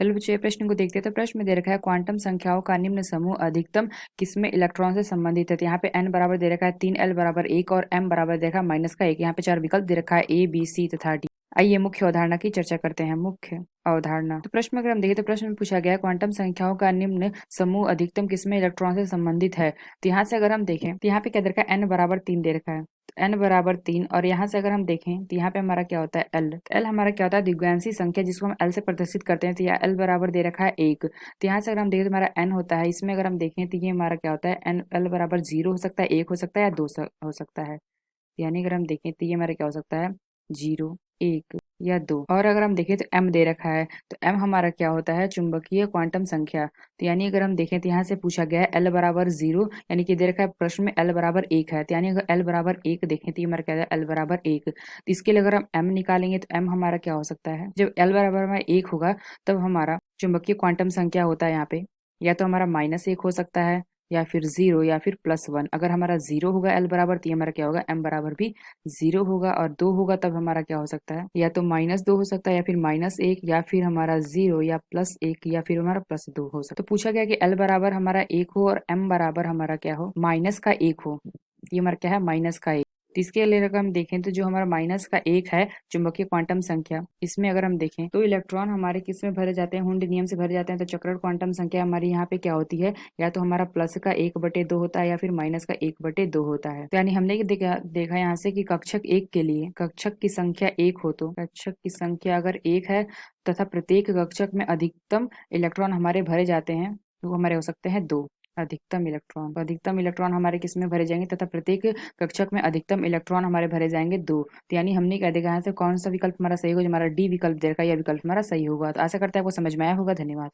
चलो बच्चों, ये प्रश्न को देखते हैं। तो प्रश्न में दे रखा है क्वांटम संख्याओं का निम्न समूह अधिकतम किसमें इलेक्ट्रॉन से संबंधित है। तो यहाँ पे n बराबर दे रखा है 3, l बराबर 1 और m बराबर दे रखा है -1। यहाँ पे 4 विकल्प दे रखा है A, B, C तथा D। आइए मुख्य अवधारणा की चर्चा करते हैं। मुख्य अवधारणा। तो प्रश्न में अगर हम देखें तो प्रश्न में पूछा गया है क्वांटम संख्याओं का निम्न समूह अधिकतम किसमें इलेक्ट्रॉन से संबंधित है। तो यहाँ से अगर हम देखें तो यहाँ पे क्या दे रखा है, n बराबर 3 दे रखा है। तो n बराबर 3 और यहाँ से अगर हम देखें तो यहाँ पे हमारा क्या होता है l। तो l हमारा क्या होता है, द्विघांसी संख्या जिसको हम l से प्रदर्शित करते हैं। तो यहाँ l बराबर दे रखा है 1। तो यहाँ से अगर हम देखें तो हमारा n होता है, इसमें अगर हम देखें तो ये हमारा क्या होता है, n l बराबर 0 हो सकता है, 1 हो सकता है या 2 हो सकता है। यानी अगर हम देखें तो ये हमारा क्या हो सकता है, 0, 1 या 2। और अगर हम देखें तो m दे रखा है। तो m हमारा क्या होता है, चुंबकीय क्वांटम संख्या। तो यानी अगर हम देखें तो यहाँ से पूछा गया है l बराबर 0, यानी कि दे रखा है प्रश्न में l बराबर 1 है। तो यानी अगर l बराबर 1 देखें तो ये हमारा क्या है, l बराबर 1। तो इसके लिए अगर हम m निकालेंगे तो m हमारा क्या हो सकता है, जब l बराबर हमारा 1 होगा तब हमारा चुंबकीय क्वांटम संख्या होता है यहाँ पे, या तो हमारा -1 हो सकता है या फिर 0 या फिर +1। अगर हमारा 0 होगा l बराबर तो ये हमारा क्या होगा, m बराबर भी 0 होगा। और 2 होगा तब हमारा क्या हो सकता है, या तो -2 हो सकता है या फिर -1 या फिर हमारा 0 या +1 या फिर हमारा +2 हो सकता है। तो पूछा गया कि l बराबर हमारा 1 हो और m बराबर हमारा क्या हो, -1 हो। ये हमारा क्या है, -1। तो इसके लिए अगर हम देखें तो जो हमारा -1 है चुंबकीय क्वांटम संख्या, इसमें अगर हम देखें तो इलेक्ट्रॉन हमारे किस में भरे जाते हैं, हुंड नियम से भरे जाते हैं। तो चक्रण क्वांटम संख्या हमारी यहाँ पे क्या होती है, या तो हमारा +1/2 होता है या फिर -1/2 होता है। तो यानी हमने ये देखा यहाँ से कि कक्षक 1 के लिए कक्षक की संख्या 1 हो तो कक्षक की संख्या अगर 1 है तथा प्रत्येक कक्षक में अधिकतम इलेक्ट्रॉन हमारे भरे जाते हैं तो हमारे हो सकते हैं 2 अधिकतम इलेक्ट्रॉन हमारे किस में भरे जाएंगे, तथा प्रत्येक कक्षक में अधिकतम इलेक्ट्रॉन हमारे भरे जाएंगे 2। तो यानी हमने क्या देखा यहाँ से कौन सा विकल्प हमारा सही होगा, जो हमारा डी विकल्प दे रखा है, यह विकल्प हमारा सही होगा। तो आशा करते हैं आपको समझ में आया होगा। धन्यवाद।